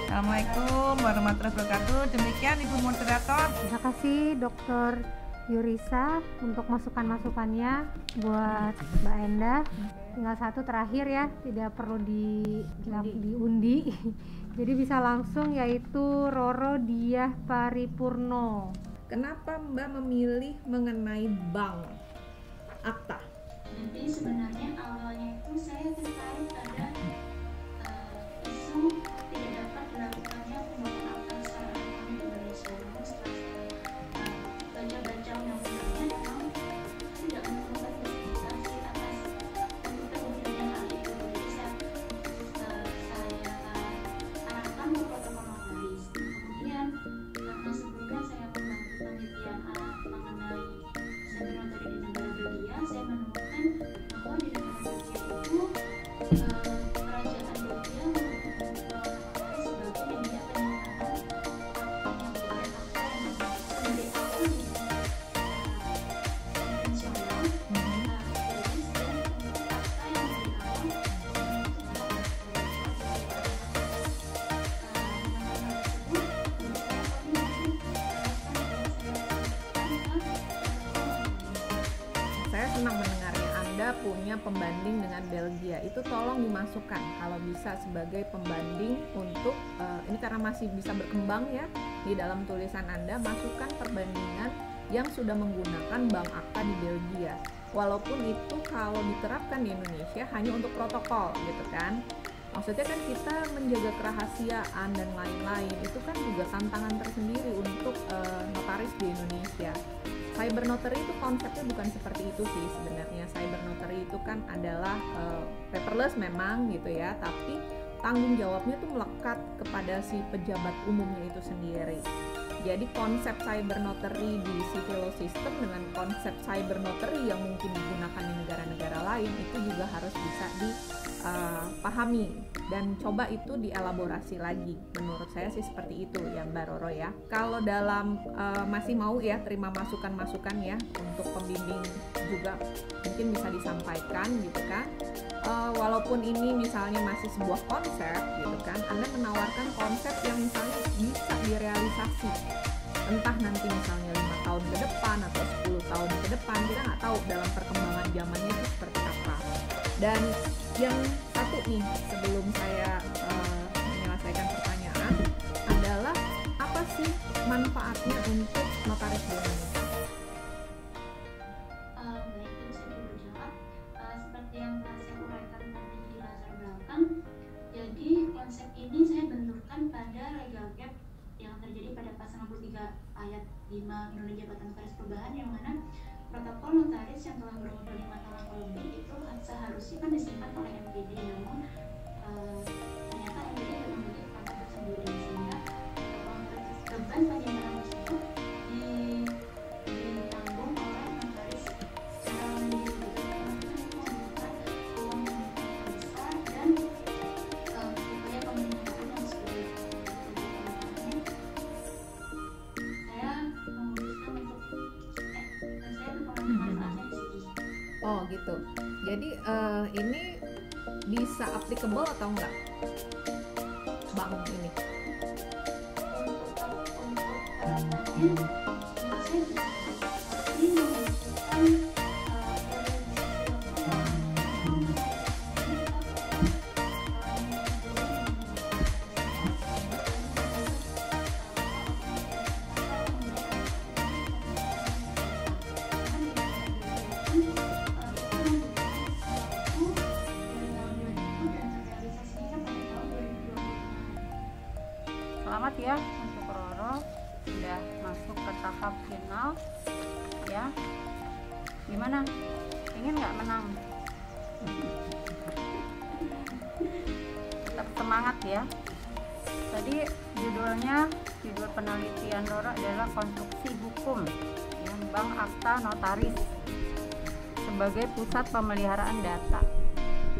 Assalamualaikum warahmatullahi wabarakatuh. Demikian Ibu Moderator.
Terima kasih Dr. Yurisa untuk masukan-masukannya buat Mbak Endah. Tinggal satu terakhir ya, tidak perlu diundi. Jadi bisa langsung, yaitu Roro Diah Paripurno.
Kenapa Mbak memilih mengenai bank akta?
Jadi sebenarnya awalnya itu saya tertarik pada isu tidak dapat dilakukannya pembangunan akta secara elektronik di Indonesia. Namun setelah saya baca-baca undang-undangnya, memang tidak menemukan justifikasi atas terwujudnya hal itu. Jadi saya arahkan ke protokol notaris. Kemudian karena sebelumnya saya membantu penelitian mengenai center notari di negara Belgia, saya menemukan bahwa di negara Belgia itu kerajaan Belgia menyebut notaris sebagai media penyimpanan akta yang dari awal konvensional, jadi setiap untuk akta yang dari awal
Saya senang mendengarnya Anda punya pembanding dengan Belgia. Itu tolong dimasukkan kalau bisa sebagai pembanding untuk ini karena masih bisa berkembang ya di dalam tulisan Anda, masukkan perbandingan yang sudah menggunakan bank akta di Belgia. Walaupun itu kalau diterapkan di Indonesia hanya untuk protokol gitu kan. Maksudnya kan kita menjaga kerahasiaan dan lain-lain, itu kan juga tantangan tersendiri untuk notaris di Indonesia. cyber notary itu konsepnya bukan seperti itu sih sebenarnya. Cyber notary itu kan adalah paperless memang gitu ya, tapi tanggung jawabnya tuh melekat kepada si pejabat umumnya itu sendiri. Jadi konsep cyber notary di civil law system dengan konsep cyber notary yang mungkin digunakan di negara-negara lain itu juga harus bisa dipahami dan coba itu dielaborasi lagi. Menurut saya sih seperti itu ya Mbak Roro ya. Kalau dalam masih mau ya terima masukan-masukan ya untuk pembimbing juga mungkin bisa disampaikan gitu kan. Walaupun ini misalnya masih sebuah konsep gitu kan, Anda menawarkan konsep yang misalnya bisa direalisasi entah nanti misalnya 5 tahun ke depan atau 10 tahun ke depan, kita nggak tahu dalam perkembangan zamannya itu seperti apa. Dan yang satu nih sebelum saya menyelesaikan pertanyaan adalah apa sih manfaatnya untuk notaris di Indonesia?
Konsep ini saya benturkan pada legal gap yang terjadi pada pasal 63 ayat 5 Undang-Undang Jabatan Notaris Perubahan, yang mana protokol notaris yang telah berumur 5 tahun atau lebih itu seharusnya kan disimpan oleh MPD, namun ternyata MPD tidak memiliki kontrak tersendiri, sehingga beban penyimpanan tersebut ditanggung oleh notaris secara mandiri.
Oh gitu. Jadi ini bisa applicable atau enggak? Bang ini.
Selamat ya untuk Roro sudah masuk ke tahap final ya. Gimana? Ingin nggak menang? Tetap semangat ya. Tadi judul penelitian Roro adalah konstruksi hukum ya, Bank Akta Notaris sebagai pusat pemeliharaan data.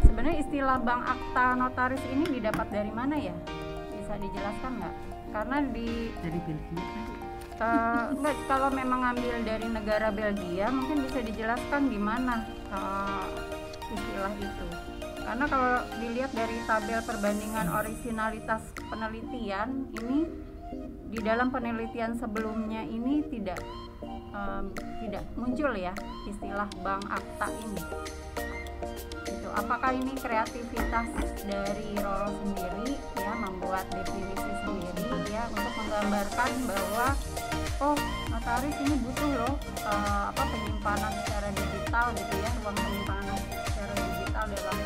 Sebenarnya istilah Bank Akta Notaris ini didapat dari mana ya? Bisa dijelaskan nggak? Karena dari Belgia kan? Enggak, kalau memang ngambil dari negara Belgia mungkin bisa dijelaskan gimana istilah itu. Karena kalau dilihat dari tabel perbandingan originalitas penelitian ini, di dalam penelitian sebelumnya ini tidak muncul ya istilah Bank Akta ini. Gitu. Apakah ini kreativitas dari Roro sendiri ya, membuat definisi sendiri ya untuk menggambarkan bahwa notaris ini butuh loh penyimpanan secara digital gitu ya, ruang penyimpanan secara digital dalam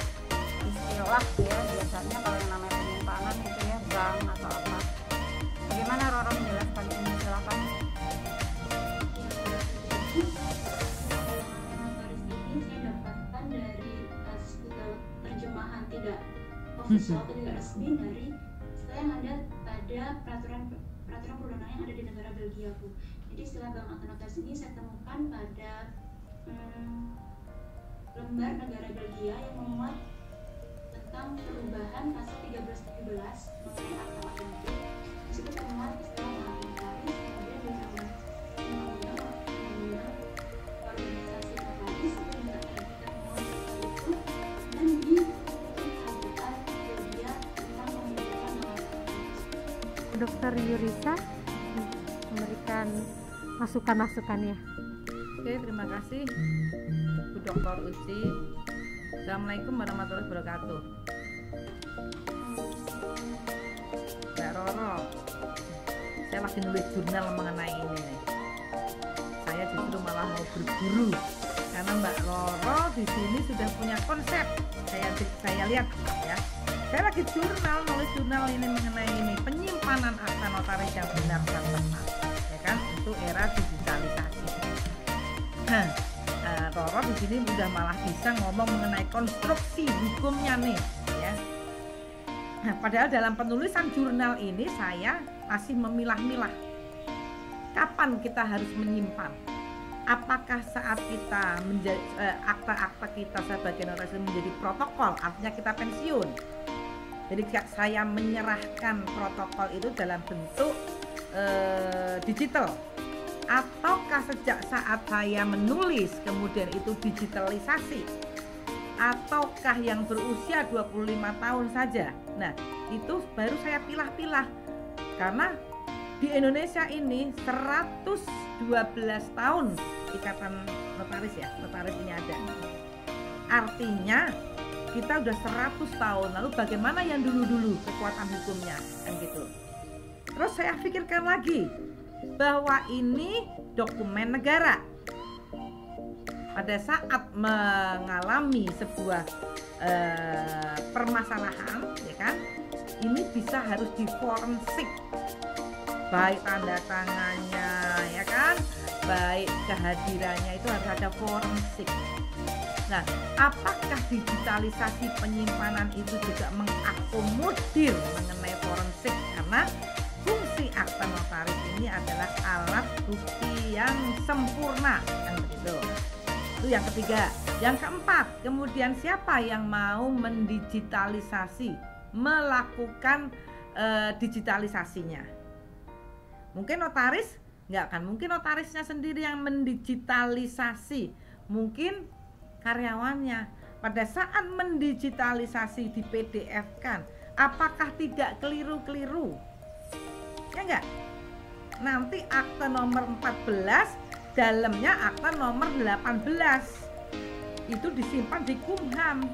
istilah ya, biasanya kalau yang namanya penyimpanan itu ya bank atau apa. Bagaimana Roro menjelaskan ini? Silakan.
Tidak official atau tidak resmi dari istilah yang ada pada peraturan perundang-undangan yang ada di negara Belgia, Bu. Jadi istilah Bank Akta Notaris ini saya temukan pada lembar negara Belgia yang memuat tentang perubahan pasal 1317 mengenai akta otentik. Di situ termuat istilah Bank Akta Notaris, kemudian di dalam undang-undang organisasi notaris itu juga termuat itu, dan di
Dokter Yurisa memberikan masukan-masukannya.
Oke, terima kasih Bu Dr. Uci. Assalamualaikum warahmatullahi wabarakatuh. Mbak Roro, saya lagi nulis jurnal mengenai ini nih. Saya justru malah mau berguru karena Mbak Roro di sini sudah punya konsep. Saya lihat ya. Saya lagi nulis jurnal ini mengenai ini, penyimpanan akta notaris yang benar dan tepat, ya kan, untuk era digitalisasi. Roro di sini udah malah bisa ngomong mengenai konstruksi hukumnya nih, ya. Nah, padahal dalam penulisan jurnal ini saya masih memilah-milah kapan kita harus menyimpan. Apakah saat kita akta-akta kita sebagai notaris menjadi protokol, artinya kita pensiun. Jadi saya menyerahkan protokol itu dalam bentuk digital. Ataukah sejak saat saya menulis kemudian itu digitalisasi, ataukah yang berusia 25 tahun saja. Nah, itu baru saya pilah-pilah, karena di Indonesia ini 112 tahun ikatan notaris, ya, notaris ini ada. Artinya kita udah 100 tahun, lalu bagaimana yang dulu-dulu kekuatan hukumnya, kan gitu. Terus saya pikirkan lagi bahwa ini dokumen negara. Pada saat mengalami sebuah permasalahan, ya kan, ini bisa harus diforensik, baik tanda tangannya, ya kan, baik kehadirannya itu harus ada forensik. Nah, apakah digitalisasi penyimpanan itu juga mengakomodir mengenai forensik? Karena fungsi akta notaris ini adalah alat bukti yang sempurna, kan begitu. Itu yang ketiga. Yang keempat, kemudian siapa yang mau mendigitalisasi, melakukan digitalisasinya? Mungkin notaris, nggak kan? Mungkin notarisnya sendiri yang mendigitalisasi, mungkin karyawannya. Pada saat mendigitalisasi di PDF kan, apakah tidak keliru-keliru? Ya enggak? Nanti akte nomor 14 dalamnya akte nomor 18 itu disimpan di Kumham.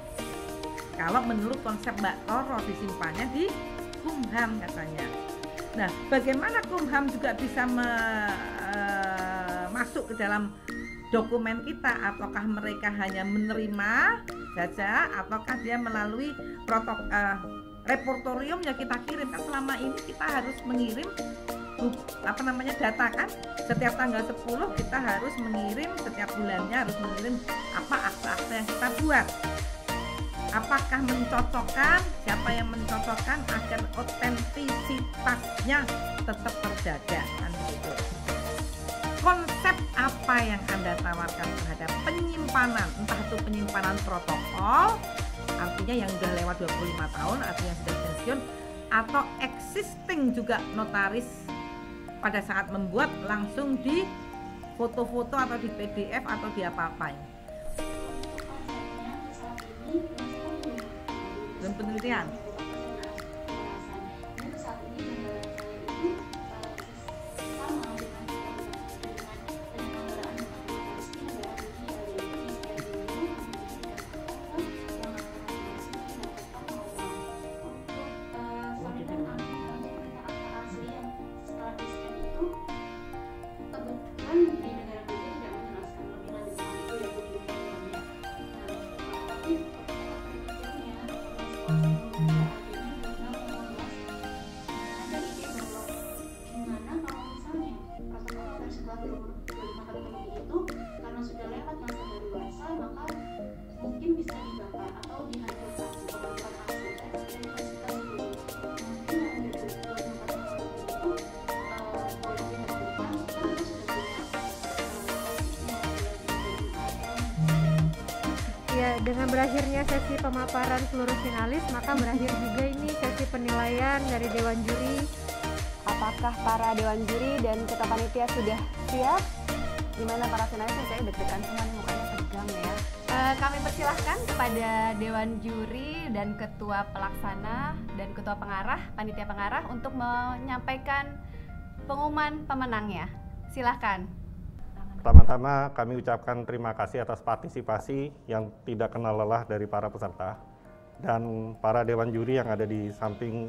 Kalau menurut konsep Mbak Roro disimpannya di Kumham katanya. Nah, bagaimana Kumham juga bisa masuk ke dalam dokumen kita? Ataukah mereka hanya menerima saja, ataukah dia melalui reportorium yang kita kirim? Kan selama ini kita harus mengirim data kan, setiap tanggal 10 kita harus mengirim, setiap bulannya harus mengirim akta-akta yang kita buat. Apakah mencocokkan? Siapa yang mencocokkan agar otentisitasnya tetap terjaga, kan begitu. Konsep apa yang Anda tawarkan terhadap penyimpanan, entah itu penyimpanan protokol, artinya yang sudah lewat 25 tahun, artinya sudah pensiun, atau existing juga notaris pada saat membuat langsung di foto-foto atau di PDF atau di apa-apain. Dan penelitian.
Dengan berakhirnya sesi pemaparan seluruh finalis, maka berakhir juga ini sesi penilaian dari Dewan Juri.
Apakah para Dewan Juri dan Ketua Panitia sudah siap? Gimana para finalisnya? Saya deg-degan semua nih, mukanya tegang ya. Kami persilahkan kepada Dewan Juri dan Ketua Pelaksana dan Ketua Pengarah, Panitia Pengarah untuk menyampaikan pengumuman pemenangnya. Silahkan.
Pertama-tama kami ucapkan terima kasih atas partisipasi yang tidak kenal lelah dari para peserta dan para dewan juri yang ada di samping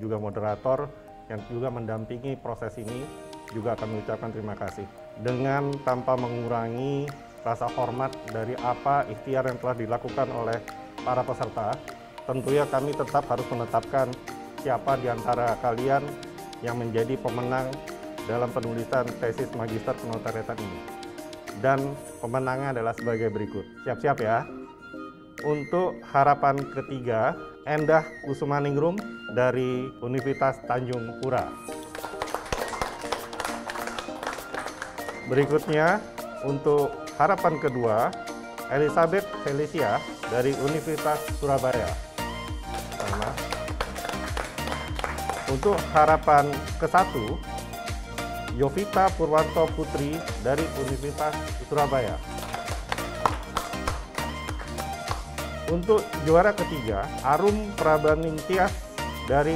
juga moderator yang juga mendampingi proses ini juga kami ucapkan terima kasih. Dengan tanpa mengurangi rasa hormat dari apa ikhtiar yang telah dilakukan oleh para peserta, tentunya kami tetap harus menetapkan siapa di antara kalian yang menjadi pemenang dalam penulisan tesis magister penotariatan ini. dan pemenangnya adalah sebagai berikut. Siap-siap ya. Untuk harapan ketiga, Endah Kusumaningrum dari Universitas Tanjung Pura. Berikutnya, untuk harapan kedua, Elizabeth Felicia dari Universitas Surabaya. Sama. Untuk harapan ke-1, Yovita Purwanto Putri dari Universitas Surabaya. Untuk juara ketiga, Arum Prabaningtyas dari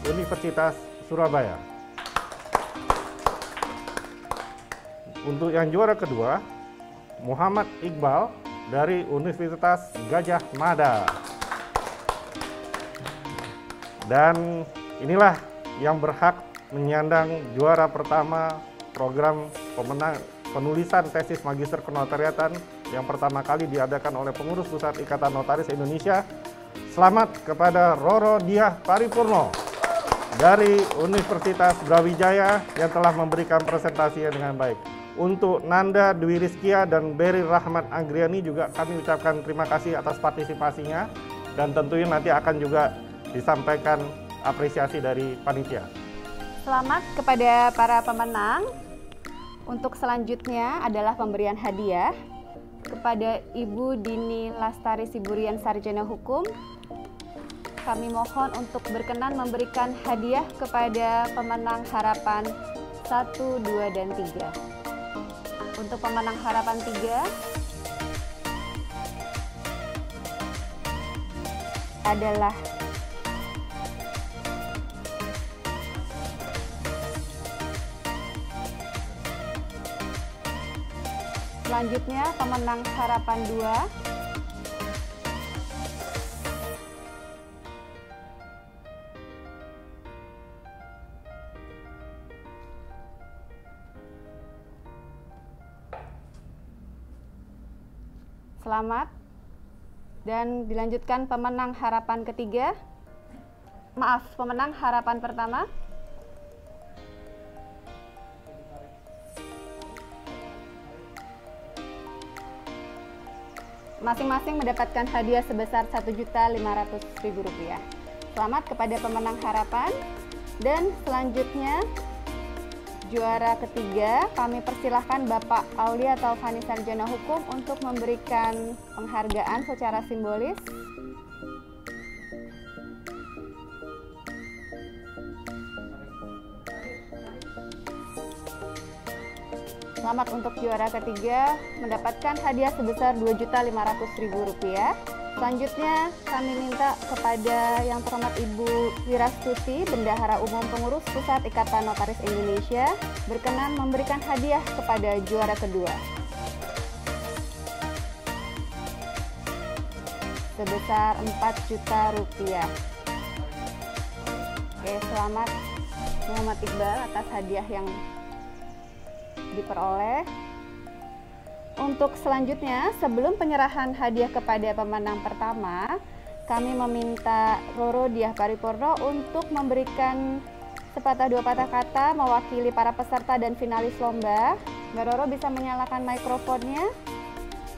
Universitas Surabaya. Untuk yang juara kedua, Muhammad Iqbal dari Universitas Gadjah Mada. Dan inilah yang berhak menyandang juara pertama program penulisan tesis magister kenotariatan yang pertama kali diadakan oleh pengurus Pusat Ikatan Notaris Indonesia. Selamat kepada Roro Diah Paripurno dari Universitas Brawijaya yang telah memberikan presentasinya dengan baik. Untuk Nanda Dwi Rizkia dan Berry Rahmat Anggriani juga kami ucapkan terima kasih atas partisipasinya, dan tentunya nanti akan juga disampaikan apresiasi dari panitia.
Selamat kepada para pemenang. Untuk selanjutnya adalah pemberian hadiah kepada Ibu Dini Lastari Siburian Sarjana Hukum. Kami mohon untuk berkenan memberikan hadiah kepada pemenang harapan 1, 2, dan 3. Untuk pemenang harapan 3 adalah selanjutnya pemenang harapan 2 selamat. Dan dilanjutkan pemenang harapan ketiga. Maaf, pemenang harapan pertama. Masing-masing mendapatkan hadiah sebesar Rp1.500.000. Selamat kepada pemenang harapan. Dan selanjutnya juara ketiga, kami persilahkan Bapak Aulia Taufani Sarjana Hukum untuk memberikan penghargaan secara simbolis. Selamat untuk juara ketiga mendapatkan hadiah sebesar Rp2.500.000. Selanjutnya kami minta kepada yang terhormat Ibu Wirastuti, Bendahara Umum Pengurus Pusat Ikatan Notaris Indonesia, berkenan memberikan hadiah kepada juara kedua sebesar Rp4 juta. Oke, selamat Muhammad Iqbal atas hadiah yang diperoleh. Untuk selanjutnya, sebelum penyerahan hadiah kepada pemenang pertama, kami meminta Roro Diah Paripurno untuk memberikan sepatah dua patah kata mewakili para peserta dan finalis lomba. Mbak Roro bisa menyalakan mikrofonnya.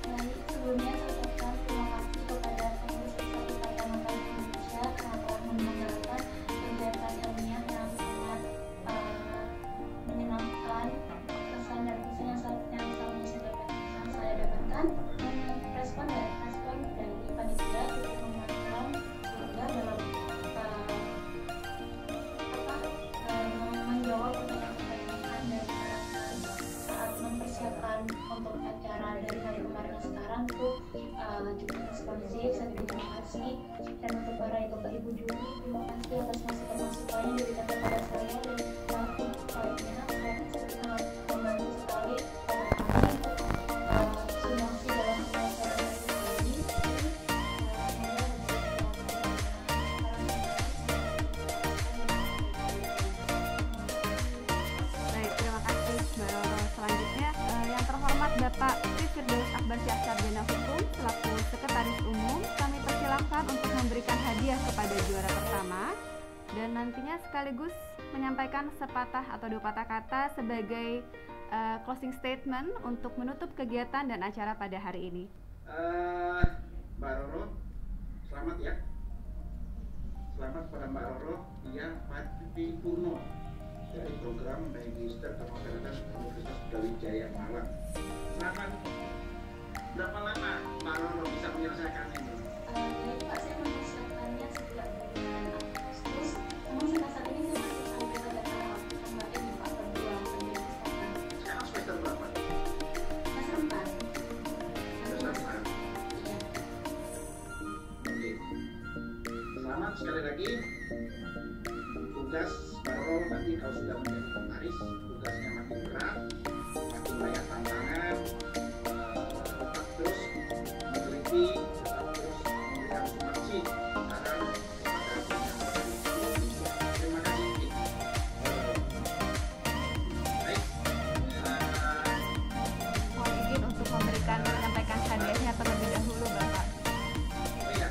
Baik, sebelumnya saya ucapkan terima kasih kepada pengurus Pusat Ikatan Notaris Indonesia karena telah menyelenggarakan kegiatan ilmiah yang sangat menyenangkan. Kesan dan kesan yang saya dapatkan, respon dari panitia cukup memuaskan, sehingga dalam menjawab pertanyaan-pertanyaan dari masyarakat saat mempersiapkan untuk acara dari hari kemarin dan sekarang tuh cukup responsif. Saya terima kasih, dan untuk para ibu juri, terima kasih atas masukan-masukannya yang diberikan kepada saya, dan nanti selanjutnya saya sangat membantu sekali
Bapak Firdaus Akbar Syah Sarjana Hukum selaku Sekretaris Umum, kami persilahkan untuk memberikan hadiah kepada juara pertama dan nantinya sekaligus menyampaikan sepatah atau dua patah kata sebagai closing statement untuk menutup kegiatan dan acara pada hari ini.
Mbak Roro, selamat ya. Selamat pada Mbak Roro yang Pati Purno dari program Magister Pemotretan Universitas Brawijaya Malang. Selamat. Berapa lama Mbak Roro bisa menyelesaikan ini?
Baik Pak, saya mempersiapkannya sejak bulan Agustus. Namun sampai saat ini saya masih sampai pada tahap kemarin di Pak kedua pendidikan.
Sekarang semester berapa?
Semester 4.
Semester 4.
Iya.
Oke. Selamat sekali lagi. Tugas Mbak Roro nanti kalau sudah menjadi notaris, tugasnya makin berat, makin banyak tantangan, tetap terus meneliti, tetap terus memberikan informasi kepada terima kasih. Baik.
Mohon izin untuk menyampaikan hadiahnya terlebih dahulu, Bapak.
Oh iya,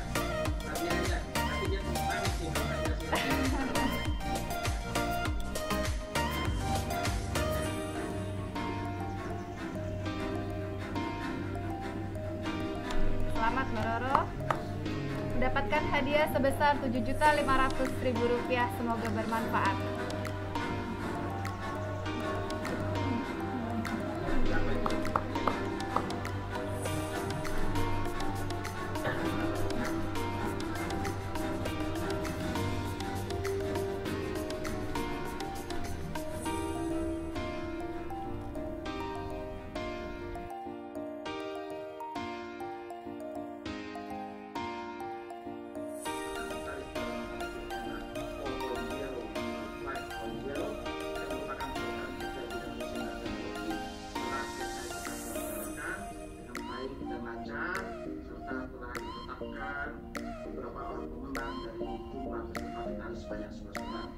hadiahnya, tapi dia nangis nih kalau saya kasih.
Selamat Mbak Roro mendapatkan hadiah sebesar Rp7.500.000. Semoga bermanfaat.
Beberapa orang pemenang dari jumlah peserta finalis sebanyak 11 orang.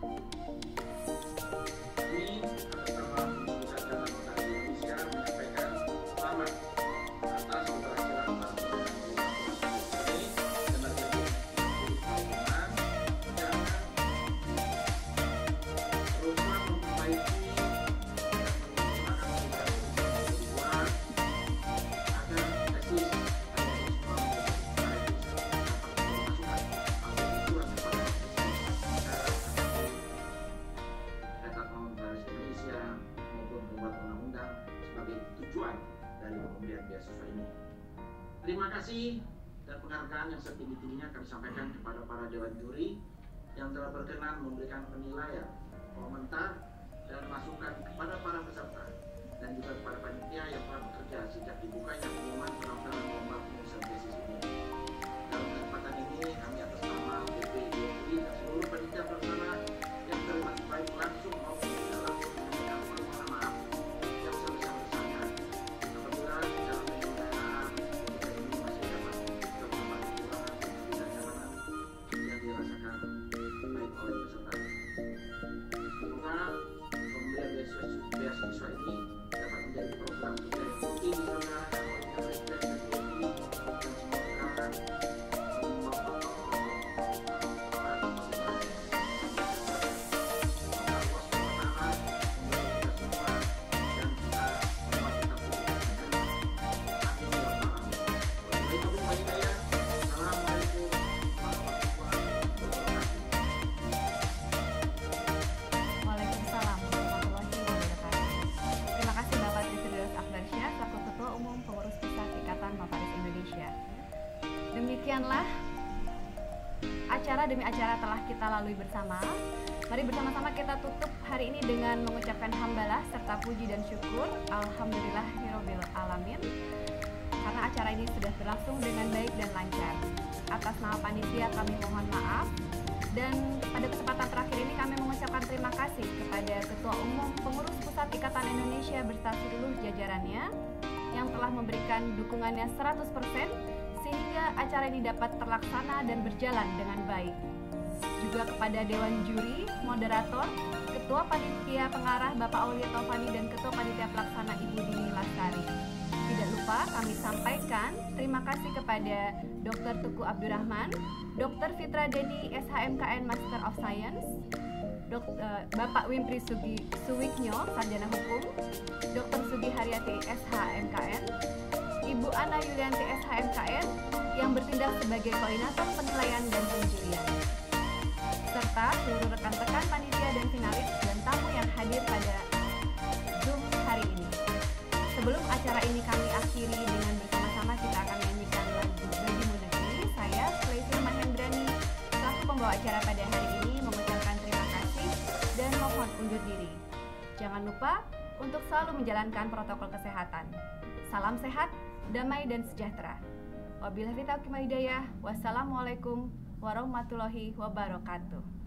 Ini atas nama Pusat Data Notaris Indonesia menyampaikan selamat atas keberhasilan para pemenang ini dan terjadi tahunan. Jangan teruslah memperbaiki dan menggunakan kedua agar tesis dari pemberian beasiswa ini. Terima kasih dan penghargaan yang setinggi-tingginya kami sampaikan kepada para dewan juri yang telah berkenan memberikan penilaian, komentar, dan masukan kepada para peserta dan juga kepada panitia yang telah bekerja sejak dibukanya pengumuman pendaftaran lomba penulisan tesis ini. Dalam kesempatan ini kami atas nama BPDI dan seluruh panitia pelaksana yang terlibat baik langsung maupun tidak langsung menyampaikan permohonan maaf yang sebesar-besarnya apabila dalam penyelenggaraan ketika ini masih dapat terdapat kekurangan dan ketidaknyamanan yang dirasakan baik oleh peserta. Semoga pemberian beasiswa ini dapat menjadi program kerja yang rutin diselenggarakan oleh Kementerian Pendidikan dan semoga
Waalaikumsalam warahmatullahi wabarakatuh. Terima kasih Bapak Tridrius Akbarsyah selaku Ketua Umum Pengurus Pusat Ikatan Notaris Indonesia. Demikianlah acara demi acara telah kita lalui bersama. Mari bersama-sama kita tutup hari ini dengan mengucapkan hamdalah serta puji dan syukur alhamdulillahirabbil alamin karena acara ini sudah berlangsung dengan baik dan lancar. Atas nama panitia kami mohon maaf. Dan pada kesempatan terakhir ini kami mengucapkan terima kasih kepada Ketua Umum Pengurus Pusat Ikatan Indonesia beserta seluruh jajarannya yang telah memberikan dukungannya 100% sehingga acara ini dapat terlaksana dan berjalan dengan baik. Juga kepada Dewan Juri, Moderator, Ketua Panitia Pengarah Bapak Aulia Taufani dan Ketua Panitia Pelaksana Ibu Dini Lastari. Tidak lupa kami sampaikan terima kasih kepada Dr. Tuku Abdurrahman, Dr. Fitra Deni SHMKN Master of Science, Bapak Wimpri Suwiknyo, Sarjana Hukum, Dr. Sugi Haryati, SH MKN, Ibu Ana Yulianti, SH MKN, yang bertindak sebagai koordinator penilaian dan penjurian, serta seluruh rekan-rekan panitia dan finalis dan tamu yang hadir pada Zoom hari ini. Sebelum acara ini kami akhiri dengan bersama-sama kita akan menyanyikan lagu Bagimu Negeri. Saya Slesir Mahendrani selaku pembawa acara pada hari ini mengucapkan terima kasih dan mohon undur diri. Jangan lupa untuk selalu menjalankan protokol kesehatan. Salam sehat, damai dan sejahtera. Wabillahi taufiq wal hidayah. Wassalamualaikum warahmatullahi wabarakatuh.